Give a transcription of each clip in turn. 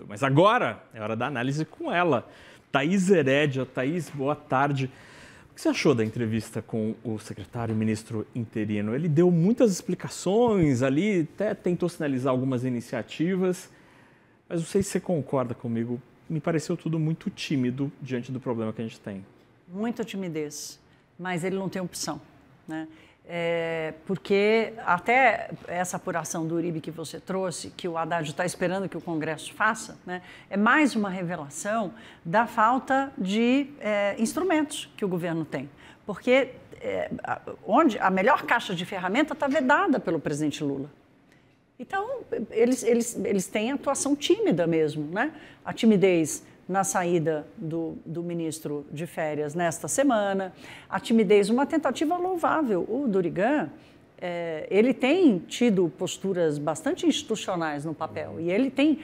Mas agora é hora da análise com ela. Thaís Herédia. Thaís, boa tarde. O que você achou da entrevista com o secretário e ministro interino? Ele deu muitas explicações ali, até tentou sinalizar algumas iniciativas, mas não sei se você concorda comigo, me pareceu tudo muito tímido diante do problema que a gente tem. Muita timidez, mas ele não tem opção, né? Porque até essa apuração do Uribe que você trouxe, que o Haddad está esperando que o Congresso faça, né, é mais uma revelação da falta de instrumentos que o governo tem. Porque onde a melhor caixa de ferramenta está vedada pelo presidente Lula. Então, eles têm atuação tímida mesmo, né? A timidez na saída do ministro de férias nesta semana, a timidez, uma tentativa louvável. O Dorigan, ele tem tido posturas bastante institucionais no papel e ele tem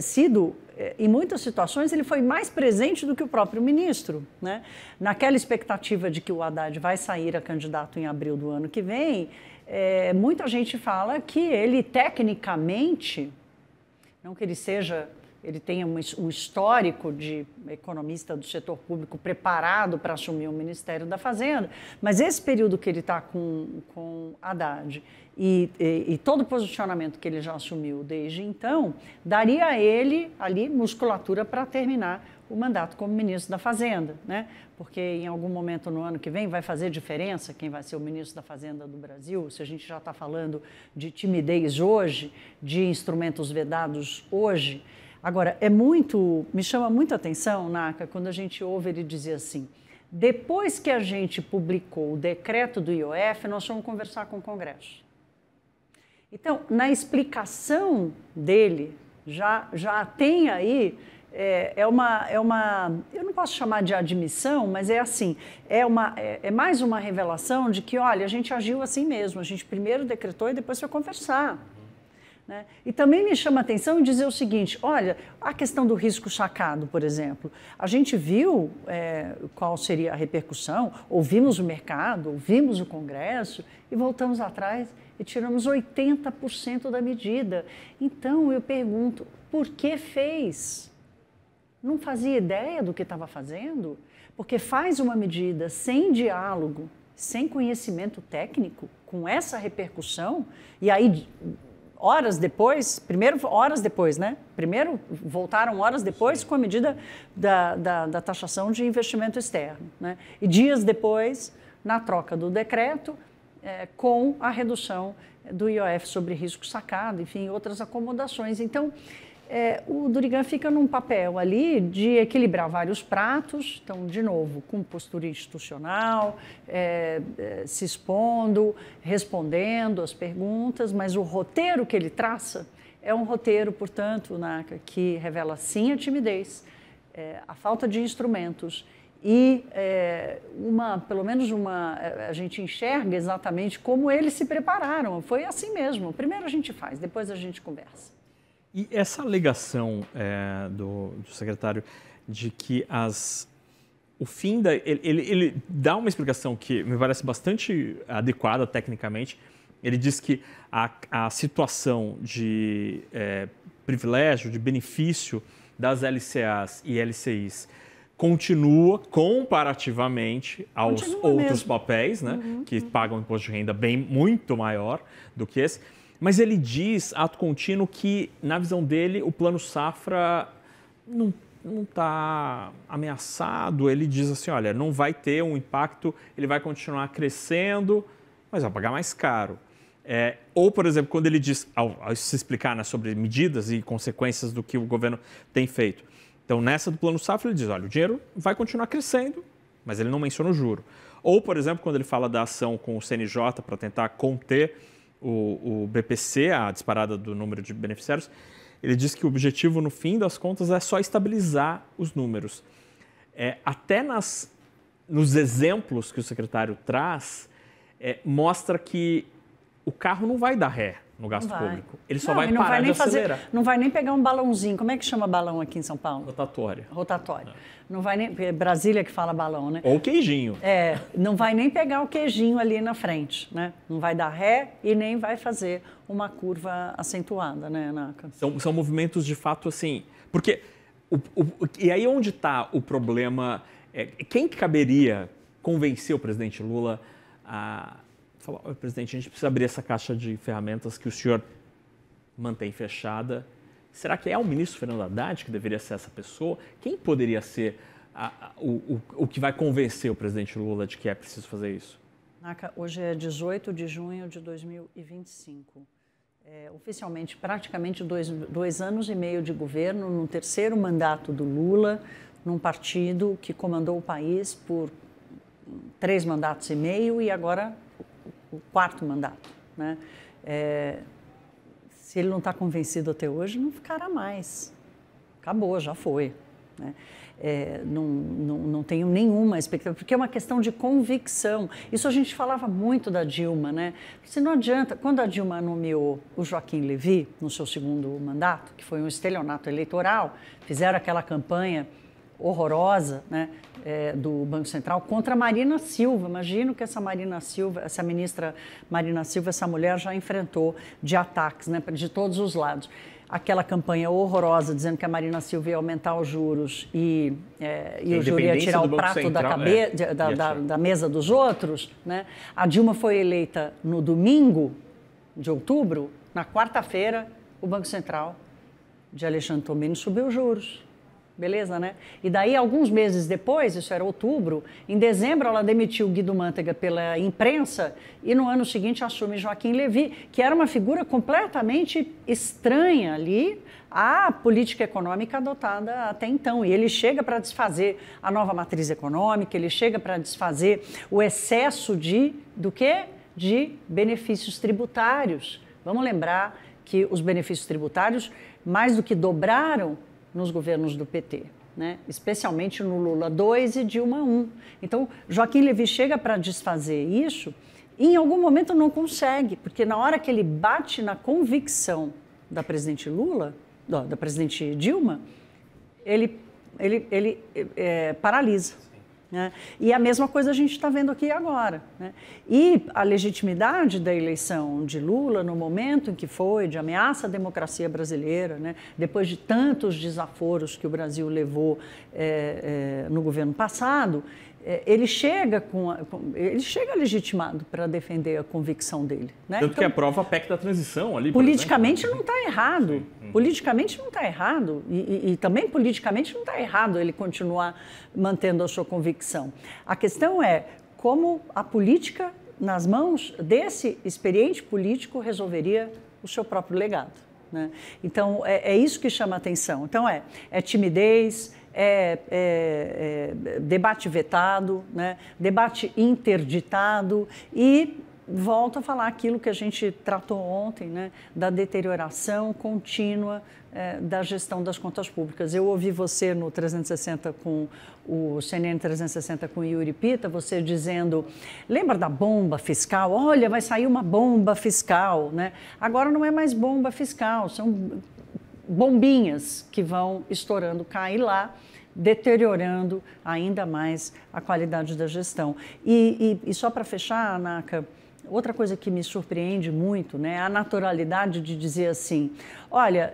sido, em muitas situações, ele foi mais presente do que o próprio ministro, né? Naquela expectativa de que o Haddad vai sair a candidato em abril do ano que vem, muita gente fala que ele, tecnicamente, não que ele seja... Ele tem um histórico de economista do setor público preparado para assumir o Ministério da Fazenda, mas esse período que ele está com Haddad e todo o posicionamento que ele já assumiu desde então, daria a ele ali musculatura para terminar o mandato como ministro da Fazenda, né? Porque em algum momento no ano que vem vai fazer diferença quem vai ser o ministro da Fazenda do Brasil, se a gente já está falando de timidez hoje, de instrumentos vedados hoje. Agora, me chama muita atenção, Naka, quando a gente ouve ele dizer assim, depois que a gente publicou o decreto do IOF, nós fomos conversar com o Congresso. Então, na explicação dele, já tem aí, eu não posso chamar de admissão, mas é assim, é mais uma revelação de que, olha, a gente agiu assim mesmo, a gente primeiro decretou e depois foi conversar. Né? E também me chama a atenção dizer o seguinte, olha, a questão do risco sacado, por exemplo, a gente viu qual seria a repercussão, ouvimos o mercado, ouvimos o Congresso e voltamos atrás e tiramos 80% da medida. Então, eu pergunto, por que fez? Não fazia ideia do que estava fazendo? Porque faz uma medida sem diálogo, sem conhecimento técnico, com essa repercussão, e aí... horas depois, horas depois, né? Primeiro voltaram horas depois com a medida da taxação de investimento externo, né? E dias depois, na troca do decreto, com a redução do IOF sobre risco sacado, enfim, outras acomodações. Então, o Dorigan fica num papel ali de equilibrar vários pratos, então, de novo, com postura institucional, se expondo, respondendo as perguntas, mas o roteiro que ele traça é um roteiro, portanto, Naka, que revela sim a timidez, a falta de instrumentos e pelo menos a gente enxerga exatamente como eles se prepararam. Foi assim mesmo, primeiro a gente faz, depois a gente conversa. E essa alegação do secretário de que o fim da... Ele dá uma explicação que me parece bastante adequada tecnicamente. Ele diz que a situação de privilégio, de benefício das LCAs e LCIs continua comparativamente aos outros papéis, né, que pagam imposto de renda muito maior do que esse. Mas ele diz, ato contínuo, que, na visão dele, o Plano Safra não está ameaçado. Ele diz assim, olha, não vai ter um impacto, ele vai continuar crescendo, mas vai pagar mais caro. Ou, por exemplo, quando ele diz, ao se explicar, né, sobre medidas e consequências do que o governo tem feito. Então, nessa do Plano Safra, ele diz, olha, o dinheiro vai continuar crescendo, mas ele não menciona o juro. Ou, por exemplo, quando ele fala da ação com o CNJ para tentar conter o BPC, a disparada do número de beneficiários, ele diz que o objetivo, no fim das contas, é só estabilizar os números. Até nos exemplos que o secretário traz, mostra que o carro não vai dar ré no gasto público. Ele só vai parar de acelerar. Não vai nem pegar um balãozinho. Como é que chama balão aqui em São Paulo? Rotatória. Não vai nem... Brasília que fala balão, né? Ou queijinho. Não vai nem pegar o queijinho ali na frente, né? Não vai dar ré e nem vai fazer uma curva acentuada, né, Naka? São movimentos, de fato, assim, Porque, e aí onde está o problema? Quem que caberia convencer o presidente Lula a falar, presidente, a gente precisa abrir essa caixa de ferramentas que o senhor mantém fechada? Será que é o ministro Fernando Haddad que deveria ser essa pessoa? Quem poderia ser o que vai convencer o presidente Lula de que é preciso fazer isso? Naka, hoje é 18 de junho de 2025. Oficialmente, praticamente 2 anos e meio de governo, no terceiro mandato do Lula, num partido que comandou o país por 3 mandatos e meio e agora o 4º mandato, né? Se ele não está convencido até hoje, não ficará mais. Acabou, já foi, né? Não tenho nenhuma expectativa, porque é uma questão de convicção. Isso a gente falava muito da Dilma, né? Se não adianta, quando a Dilma nomeou o Joaquim Levy no seu 2º mandato, que foi um estelionato eleitoral, fizeram aquela campanha horrorosa, né, do Banco Central contra a Marina Silva. Imagino que essa ministra Marina Silva, essa mulher já enfrentou de ataques, né, de todos os lados. Aquela campanha horrorosa dizendo que a Marina Silva ia aumentar os juros e o juro ia tirar o prato Central, da mesa dos outros, né? A Dilma foi eleita no domingo de outubro, na quarta-feira o Banco Central de Alexandre Tombini subiu os juros. Beleza, né? E daí, alguns meses depois, isso era outubro, em dezembro ela demitiu Guido Mantega pela imprensa e no ano seguinte assume Joaquim Levy, que era uma figura completamente estranha ali à política econômica adotada até então. E ele chega para desfazer a nova matriz econômica, ele chega para desfazer o excesso do quê? De benefícios tributários. Vamos lembrar que os benefícios tributários mais do que dobraram nos governos do PT, né? Especialmente no Lula 2 e Dilma 1. Então, Joaquim Levy chega para desfazer isso e em algum momento não consegue, porque na hora que ele bate na convicção da presidente da presidente Dilma, ele paralisa. Né? E a mesma coisa a gente está vendo aqui agora, né? E a legitimidade da eleição de Lula no momento em que foi de ameaça à democracia brasileira, né? Depois de tantos desaforos que o Brasil levou no governo passado, ele chega legitimado para defender a convicção dele, né? Tanto que aprova a PEC da transição ali. Politicamente não está errado. Politicamente não está errado. E também politicamente não está errado ele continuar mantendo a sua convicção. A questão é como a política, nas mãos desse experiente político, resolveria o seu próprio legado, né? Então, é isso que chama a atenção. Então, é timidez, debate vetado, né? Debate interditado e volto a falar aquilo que a gente tratou ontem, né? Da deterioração contínua da gestão das contas públicas. Eu ouvi você no 360 com o CNN 360 com o Yuri Pita, você dizendo, lembra da bomba fiscal? Olha, vai sair uma bomba fiscal, né? Agora não é mais bomba fiscal, são bombinhas que vão estourando cá e lá, deteriorando ainda mais a qualidade da gestão. E só para fechar, Naka, outra coisa que me surpreende muito, né, a naturalidade de dizer assim, olha,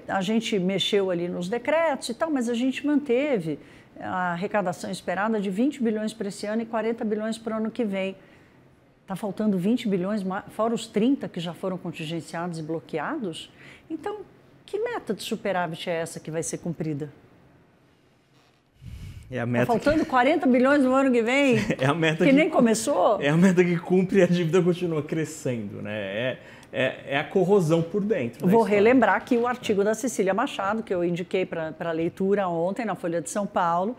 a gente mexeu ali nos decretos e tal, mas a gente manteve a arrecadação esperada de 20 bilhões para esse ano e 40 bilhões para o ano que vem. Está faltando 20 bilhões, fora os 30 que já foram contingenciados e bloqueados? Então, que meta de superávit é essa que vai ser cumprida? Está faltando 40 bilhões no ano que vem, que nem começou? É a meta que cumpre e a dívida continua crescendo, né? É a corrosão por dentro. Vou relembrar aqui o artigo da Cecília Machado, que eu indiquei para leitura ontem na Folha de São Paulo,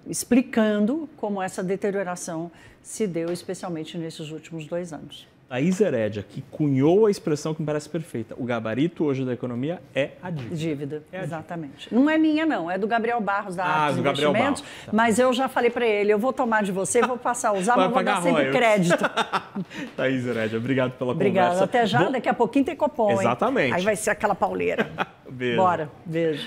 explicando como essa deterioração se deu, especialmente nesses últimos 2 anos. Thaís Herédia, que cunhou a expressão que me parece perfeita. O gabarito hoje da economia é a dívida. Dívida, exatamente. Não é minha, não. É do Gabriel Barros, da Arcos Investimentos. Tá. Mas eu já falei para ele, eu vou tomar de você, vou passar a usar, mas vou dar sempre crédito. Thaís Herédia, obrigado pela Obrigada. conversa. Até já, daqui a pouquinho tem Copom, exatamente. Hein? Aí vai ser aquela pauleira. Beijo. Bora, beijo.